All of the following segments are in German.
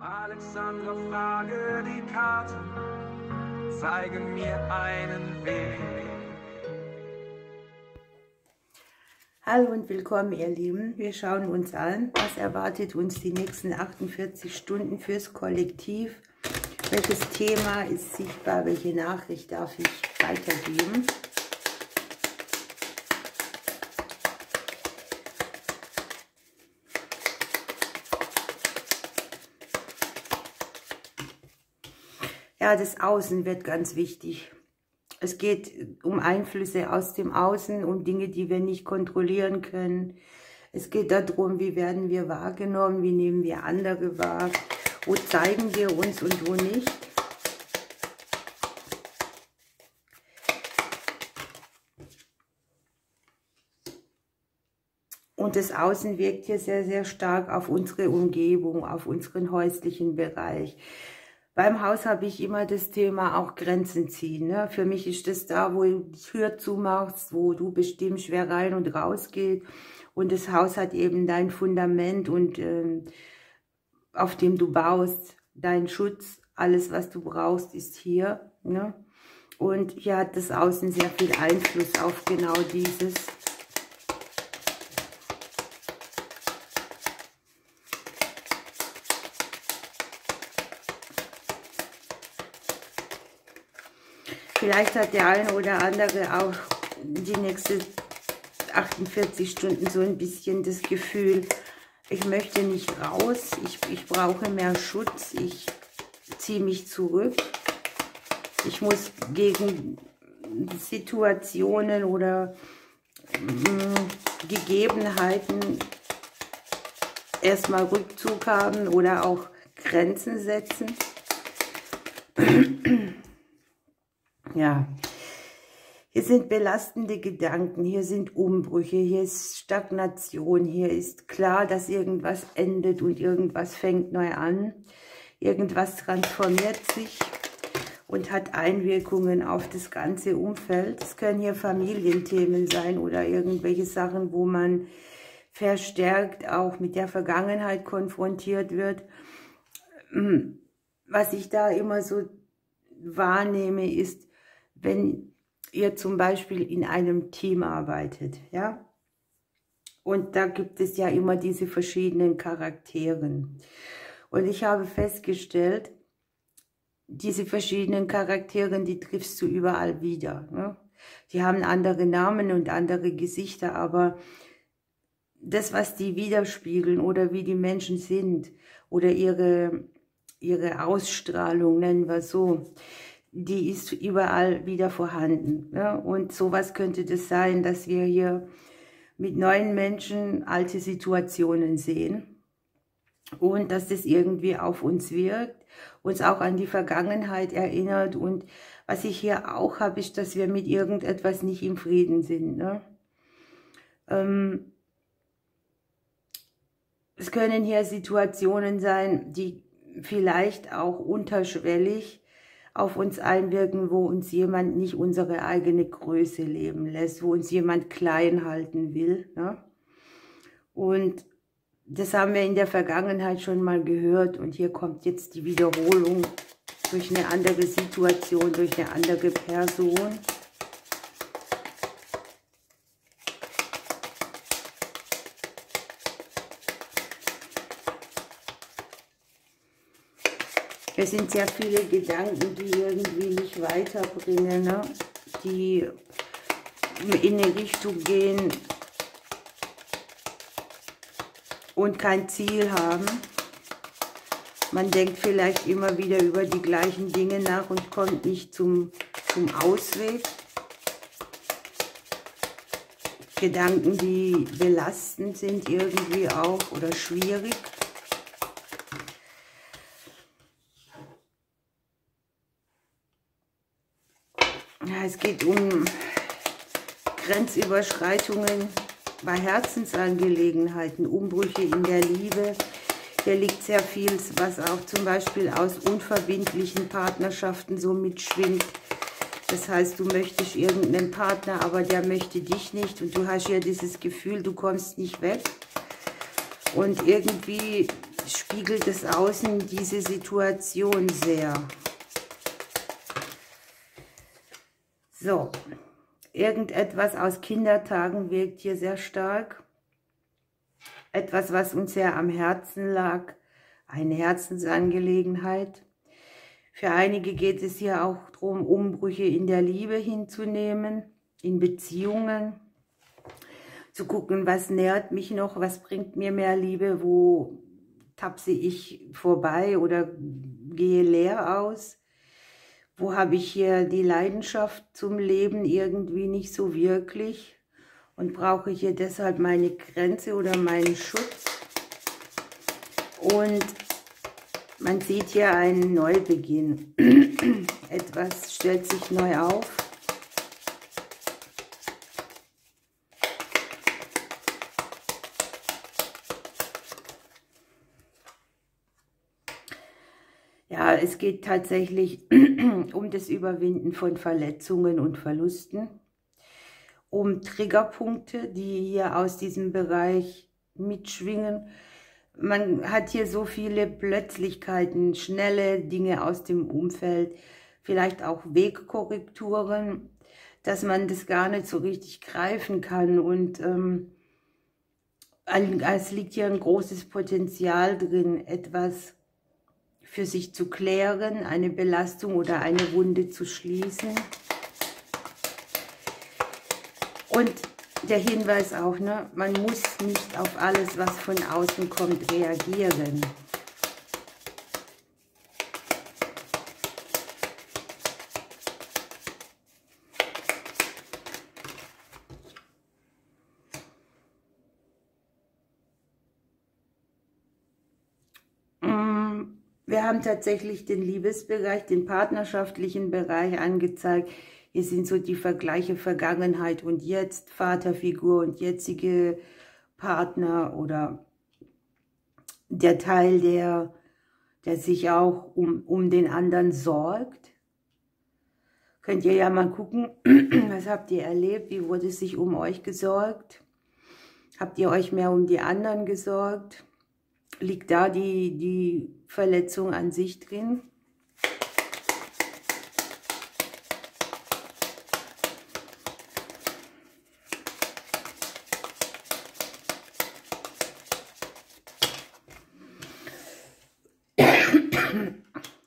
Alexandra, frage die Karten, zeigen mir einen Weg. Hallo und willkommen, ihr Lieben. Wir schauen uns an, was erwartet uns die nächsten 48 Stunden fürs Kollektiv. Welches Thema ist sichtbar? Welche Nachricht darf ich weitergeben? Ja, das Außen wird ganz wichtig. Es geht um Einflüsse aus dem Außen, um Dinge, die wir nicht kontrollieren können. Es geht darum, wie werden wir wahrgenommen, wie nehmen wir andere wahr, wo zeigen wir uns und wo nicht. Und das Außen wirkt hier sehr, sehr stark auf unsere Umgebung, auf unseren häuslichen Bereich. Beim Haus habe ich immer das Thema auch Grenzen ziehen. Ne? Für mich ist das da, wo du die Tür zumachst, wo du bestimmst, wer rein und raus geht. Und das Haus hat eben dein Fundament und auf dem du baust, dein Schutz, alles, was du brauchst, ist hier. Ne? Und hier hat das Außen sehr viel Einfluss auf genau dieses. Vielleicht hat der eine oder andere auch die nächsten 48 Stunden so ein bisschen das Gefühl, ich möchte nicht raus, ich brauche mehr Schutz, ich ziehe mich zurück. Ich muss gegen Situationen oder Gegebenheiten erstmal Rückzug haben oder auch Grenzen setzen. Ja, hier sind belastende Gedanken, hier sind Umbrüche, hier ist Stagnation, hier ist klar, dass irgendwas endet und irgendwas fängt neu an. Irgendwas transformiert sich und hat Einwirkungen auf das ganze Umfeld. Es können hier Familienthemen sein oder irgendwelche Sachen, wo man verstärkt auch mit der Vergangenheit konfrontiert wird. Was ich da immer so wahrnehme, ist, wenn ihr zum Beispiel in einem Team arbeitet, ja, und da gibt es ja immer diese verschiedenen Charakteren. Und ich habe festgestellt, diese verschiedenen Charakteren, die triffst du überall wieder. Ne? Die haben andere Namen und andere Gesichter, aber das, was die widerspiegeln oder wie die Menschen sind oder ihre Ausstrahlung, nennen wir so, die ist überall wieder vorhanden. Ne? Und sowas könnte das sein, dass wir hier mit neuen Menschen alte Situationen sehen und dass das irgendwie auf uns wirkt, uns auch an die Vergangenheit erinnert. Und was ich hier auch habe, ist, dass wir mit irgendetwas nicht im Frieden sind. Ne? Es können hier Situationen sein, die vielleicht auch unterschwellig auf uns einwirken, wo uns jemand nicht unsere eigene Größe leben lässt, wo uns jemand klein halten will. Ne? Und das haben wir in der Vergangenheit schon mal gehört und hier kommt jetzt die Wiederholung durch eine andere Situation, durch eine andere Person. Es sind sehr viele Gedanken, die irgendwie nicht weiterbringen, ne? Die in eine Richtung gehen und kein Ziel haben. Man denkt vielleicht immer wieder über die gleichen Dinge nach und kommt nicht zum Ausweg. Gedanken, die belastend sind irgendwie auch oder schwierig. Ja, es geht um Grenzüberschreitungen bei Herzensangelegenheiten, Umbrüche in der Liebe. Hier liegt sehr viel, was auch zum Beispiel aus unverbindlichen Partnerschaften so mitschwingt. Das heißt, du möchtest irgendeinen Partner, aber der möchte dich nicht und du hast ja dieses Gefühl, du kommst nicht weg. Und irgendwie spiegelt das Außen diese Situation sehr. So, irgendetwas aus Kindertagen wirkt hier sehr stark. Etwas, was uns sehr am Herzen lag, eine Herzensangelegenheit. Für einige geht es hier auch darum, Umbrüche in der Liebe hinzunehmen, in Beziehungen, zu gucken, was nährt mich noch, was bringt mir mehr Liebe, wo tapse ich vorbei oder gehe leer aus. Wo habe ich hier die Leidenschaft zum Leben irgendwie nicht so wirklich und brauche hier deshalb meine Grenze oder meinen Schutz. Und man sieht hier einen Neubeginn. Etwas stellt sich neu auf. Ja, es geht tatsächlich um das Überwinden von Verletzungen und Verlusten, um Triggerpunkte, die hier aus diesem Bereich mitschwingen. Man hat hier so viele Plötzlichkeiten, schnelle Dinge aus dem Umfeld, vielleicht auch Wegkorrekturen, dass man das gar nicht so richtig greifen kann. Und es liegt hier ein großes Potenzial drin, etwas für sich zu klären, eine Belastung oder eine Wunde zu schließen. Und der Hinweis auch, ne, man muss nicht auf alles, was von außen kommt, reagieren. Wir haben tatsächlich den Liebesbereich, den partnerschaftlichen Bereich angezeigt. Hier sind so die Vergleiche Vergangenheit und Jetzt, Vaterfigur und jetzige Partner oder der Teil, der sich auch um den anderen sorgt. Könnt ihr ja mal gucken, was habt ihr erlebt, wie wurde sich um euch gesorgt? Habt ihr euch mehr um die anderen gesorgt? Liegt da die Verletzung an sich drin?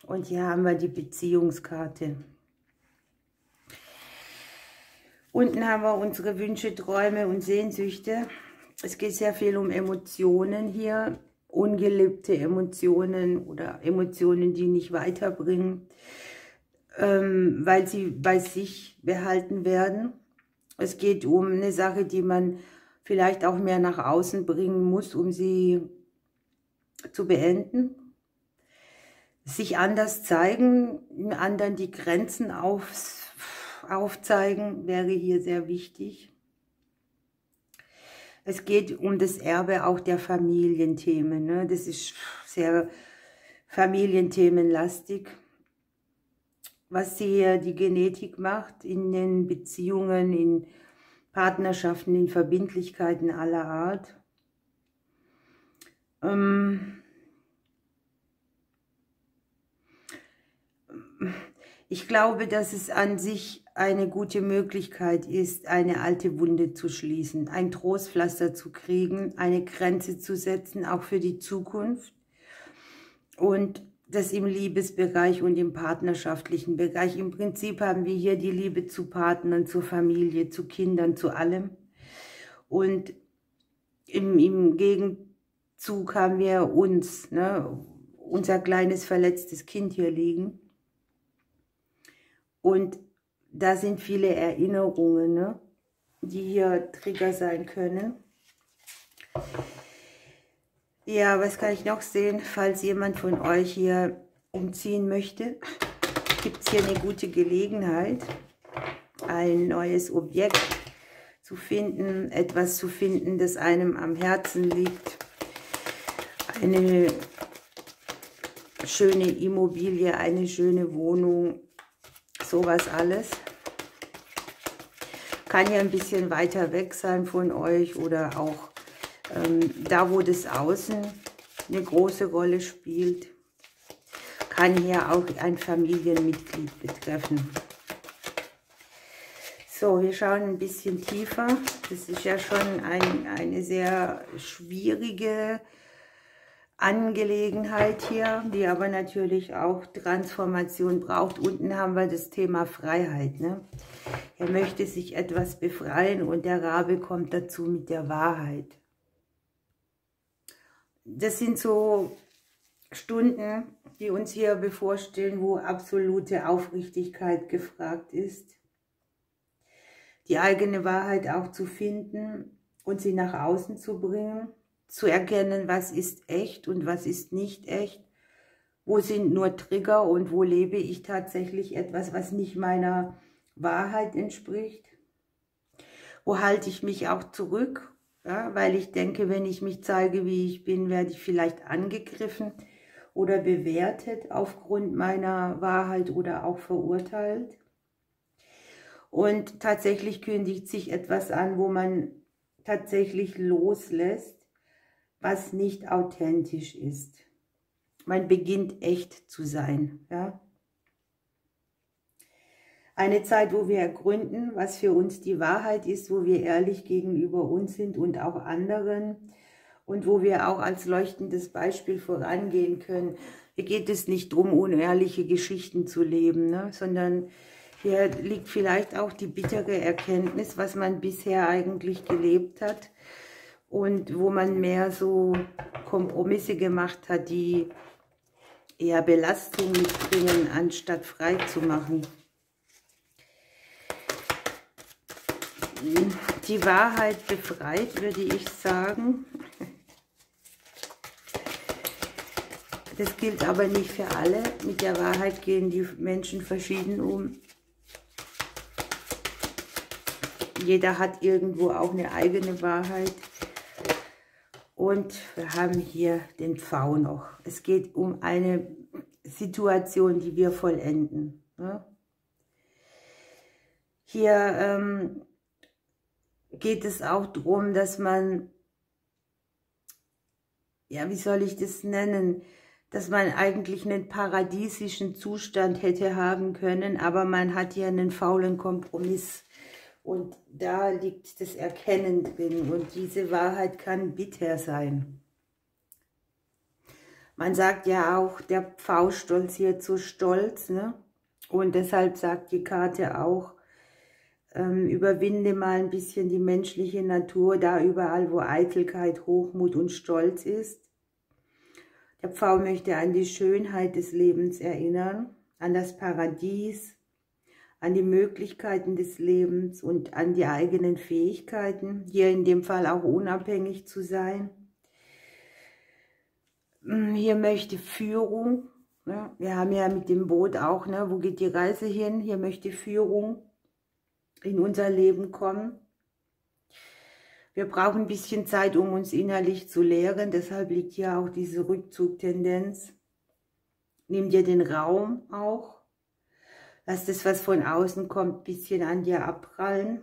Und hier haben wir die Beziehungskarte. Unten haben wir unsere Wünsche, Träume und Sehnsüchte. Es geht sehr viel um Emotionen hier. Ungelebte Emotionen oder Emotionen, die nicht weiterbringen, weil sie bei sich behalten werden. Es geht um eine Sache, die man vielleicht auch mehr nach außen bringen muss, um sie zu beenden. Sich anders zeigen, anderen die Grenzen aufzeigen, wäre hier sehr wichtig. Es geht um das Erbe auch der Familienthemen. Ne? Das ist sehr familienthemenlastig, was hier die Genetik macht in den Beziehungen, in Partnerschaften, in Verbindlichkeiten aller Art. Ich glaube, dass es an sich eine gute Möglichkeit ist, eine alte Wunde zu schließen, ein Trostpflaster zu kriegen, eine Grenze zu setzen, auch für die Zukunft. Und das im Liebesbereich und im partnerschaftlichen Bereich. Im Prinzip haben wir hier die Liebe zu Partnern, zur Familie, zu Kindern, zu allem. Und im Gegenzug haben wir uns, ne, unser kleines verletztes Kind hier liegen. Und da sind viele Erinnerungen, ne, die hier Trigger sein können. Ja, was kann ich noch sehen? Falls jemand von euch hier umziehen möchte, gibt es hier eine gute Gelegenheit, ein neues Objekt zu finden, etwas zu finden, das einem am Herzen liegt. Eine schöne Immobilie, eine schöne Wohnung, sowas alles. Kann ja ein bisschen weiter weg sein von euch oder auch da, wo das Außen eine große Rolle spielt. Kann hier auch ein Familienmitglied betreffen. So, wir schauen ein bisschen tiefer. Das ist ja schon eine sehr schwierige Angelegenheit hier, die aber natürlich auch Transformation braucht. Unten haben wir das Thema Freiheit, ne? Er möchte sich etwas befreien und der Rabe kommt dazu mit der Wahrheit. Das sind so Stunden, die uns hier bevorstehen, wo absolute Aufrichtigkeit gefragt ist. Die eigene Wahrheit auch zu finden und sie nach außen zu bringen, zu erkennen, was ist echt und was ist nicht echt, wo sind nur Trigger und wo lebe ich tatsächlich etwas, was nicht meiner Wahrheit entspricht, wo halte ich mich auch zurück, ja, weil ich denke, wenn ich mich zeige, wie ich bin, werde ich vielleicht angegriffen oder bewertet aufgrund meiner Wahrheit oder auch verurteilt. Und tatsächlich kündigt sich etwas an, wo man tatsächlich loslässt, was nicht authentisch ist. Man beginnt echt zu sein. Ja? Eine Zeit, wo wir ergründen, was für uns die Wahrheit ist, wo wir ehrlich gegenüber uns sind und auch anderen und wo wir auch als leuchtendes Beispiel vorangehen können. Hier geht es nicht darum, unehrliche Geschichten zu leben, ne? Sondern hier liegt vielleicht auch die bittere Erkenntnis, was man bisher eigentlich gelebt hat und wo man mehr so Kompromisse gemacht hat, die eher Belastung mitbringen, anstatt frei zu machen. Die Wahrheit befreit, würde ich sagen. Das gilt aber nicht für alle. Mit der Wahrheit gehen die Menschen verschieden um. Jeder hat irgendwo auch eine eigene Wahrheit. Und wir haben hier den Pfau noch. Es geht um eine Situation, die wir vollenden. Hier geht es auch darum, dass man, ja, wie soll ich das nennen, dass man eigentlich einen paradiesischen Zustand hätte haben können, aber man hat hier einen faulen Kompromiss. Und da liegt das Erkennen drin und diese Wahrheit kann bitter sein. Man sagt ja auch, der Pfau stolziert so stolz, ne? Und deshalb sagt die Karte auch, überwinde mal ein bisschen die menschliche Natur, da überall, wo Eitelkeit, Hochmut und Stolz ist. Der Pfau möchte an die Schönheit des Lebens erinnern, an das Paradies, an die Möglichkeiten des Lebens und an die eigenen Fähigkeiten, hier in dem Fall auch unabhängig zu sein. Hier möchte Führung, ne? Wir haben ja mit dem Boot auch, ne? Wo geht die Reise hin? Hier möchte Führung in unser Leben kommen. Wir brauchen ein bisschen Zeit, um uns innerlich zu lehren, deshalb liegt hier auch diese Rückzugtendenz. Nimm dir den Raum auch. Lass das, was von außen kommt, ein bisschen an dir abprallen.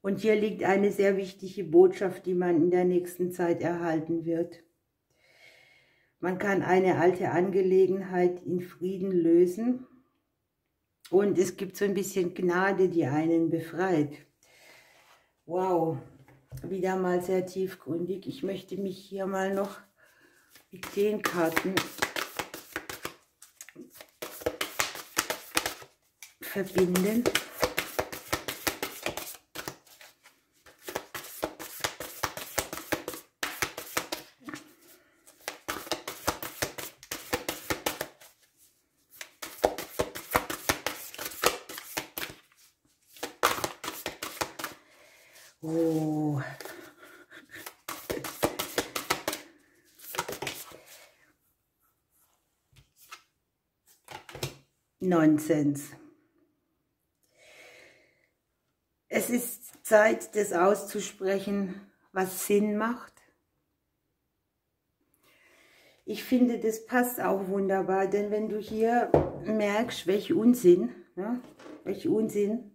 Und hier liegt eine sehr wichtige Botschaft, die man in der nächsten Zeit erhalten wird. Man kann eine alte Angelegenheit in Frieden lösen. Und es gibt so ein bisschen Gnade, die einen befreit. Wow, wieder mal sehr tiefgründig. Ich möchte mich hier mal noch mit den Karten verbinden. Oh. Nonsens. Es ist Zeit, das auszusprechen, was Sinn macht. Ich finde, das passt auch wunderbar, denn wenn du hier merkst, welch Unsinn, ja, welch Unsinn,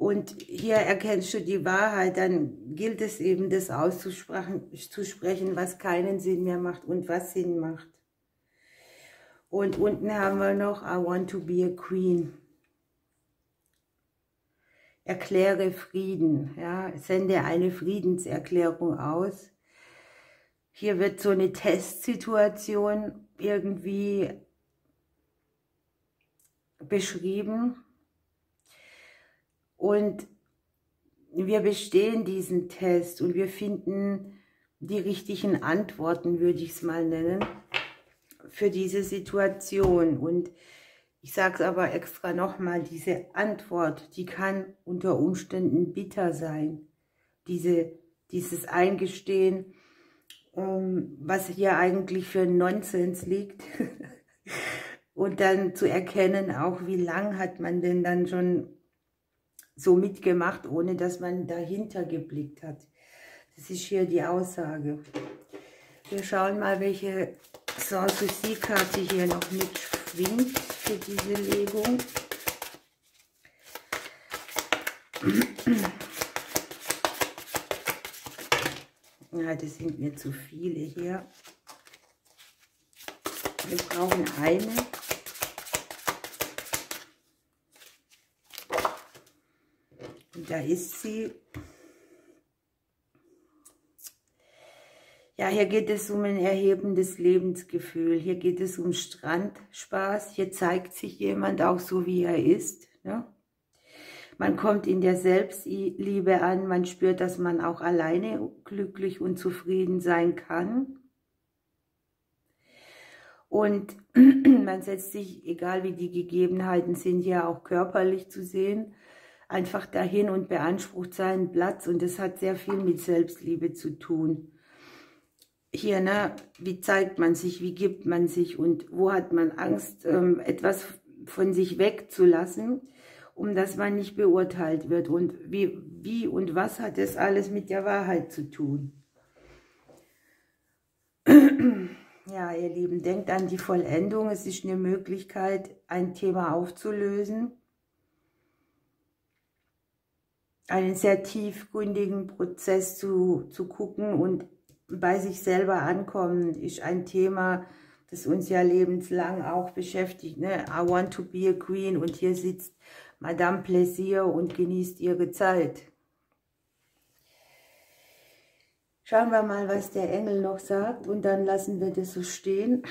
Und hier erkennst du die Wahrheit, dann gilt es eben, das auszusprechen, was keinen Sinn mehr macht und was Sinn macht. Und unten haben wir noch, I want to be a queen. Erkläre Frieden, ja, sende eine Friedenserklärung aus. Hier wird so eine Testsituation irgendwie beschrieben. Und wir bestehen diesen Test und wir finden die richtigen Antworten, würde ich es mal nennen, für diese Situation. Und ich sage es aber extra nochmal, diese Antwort, die kann unter Umständen bitter sein. Dieses Eingestehen, was hier eigentlich für Nonsens liegt. Und dann zu erkennen auch, wie lang hat man denn dann schon so mitgemacht, ohne dass man dahinter geblickt hat. Das ist hier die Aussage. Wir schauen mal, welche Sanssouci-Karte hier noch mitschwingt für diese Legung. Ja, das sind mir zu viele hier. Wir brauchen eine. Und da ist sie. Ja, hier geht es um ein erhebendes Lebensgefühl. Hier geht es um Strandspaß. Hier zeigt sich jemand auch so, wie er ist. Ne? Man kommt in der Selbstliebe an. Man spürt, dass man auch alleine glücklich und zufrieden sein kann. Und man setzt sich, egal wie die Gegebenheiten sind, ja auch körperlich zu sehen, einfach dahin und beansprucht seinen Platz. Und das hat sehr viel mit Selbstliebe zu tun. Hier, ne, wie zeigt man sich, wie gibt man sich und wo hat man Angst, etwas von sich wegzulassen, um dass man nicht beurteilt wird. Und wie und was hat das alles mit der Wahrheit zu tun? Ja, ihr Lieben, denkt an die Vollendung. Es ist eine Möglichkeit, ein Thema aufzulösen. Einen sehr tiefgründigen Prozess zu gucken und bei sich selber ankommen, ist ein Thema, das uns ja lebenslang auch beschäftigt. Ne? I want to be a queen. Und hier sitzt Madame Plaisir und genießt ihre Zeit. Schauen wir mal, was der Engel noch sagt und dann lassen wir das so stehen.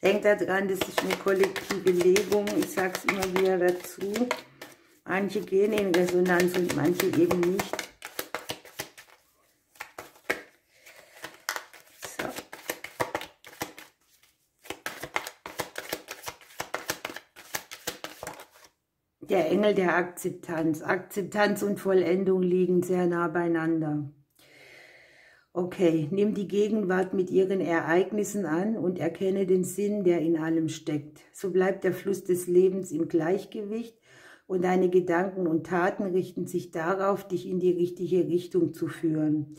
Denkt daran, das ist eine kollektive Legung. Ich sage es immer wieder dazu. Manche gehen in Resonanz und manche eben nicht. So. Der Engel der Akzeptanz. Akzeptanz und Vollendung liegen sehr nah beieinander. Okay, nimm die Gegenwart mit ihren Ereignissen an und erkenne den Sinn, der in allem steckt. So bleibt der Fluss des Lebens im Gleichgewicht und deine Gedanken und Taten richten sich darauf, dich in die richtige Richtung zu führen.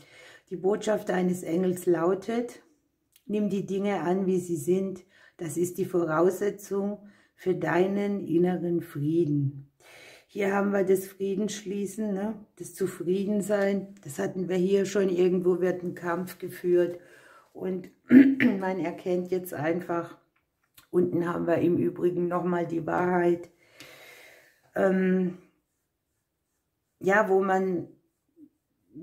Die Botschaft eines Engels lautet, nimm die Dinge an, wie sie sind. Das ist die Voraussetzung für deinen inneren Frieden. Hier haben wir das Friedensschließen, ne? Das Zufriedensein. Das hatten wir hier schon. Irgendwo wird ein Kampf geführt. Und man erkennt jetzt einfach, unten haben wir im Übrigen nochmal die Wahrheit. Ja, wo man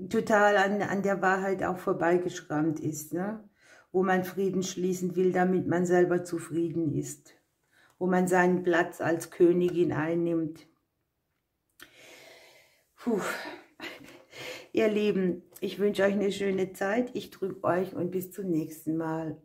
total an der Wahrheit auch vorbeigeschrammt ist, ne? Wo man Frieden schließen will, damit man selber zufrieden ist, wo man seinen Platz als Königin einnimmt. Puh. Ihr Lieben, ich wünsche euch eine schöne Zeit, ich drücke euch und bis zum nächsten Mal.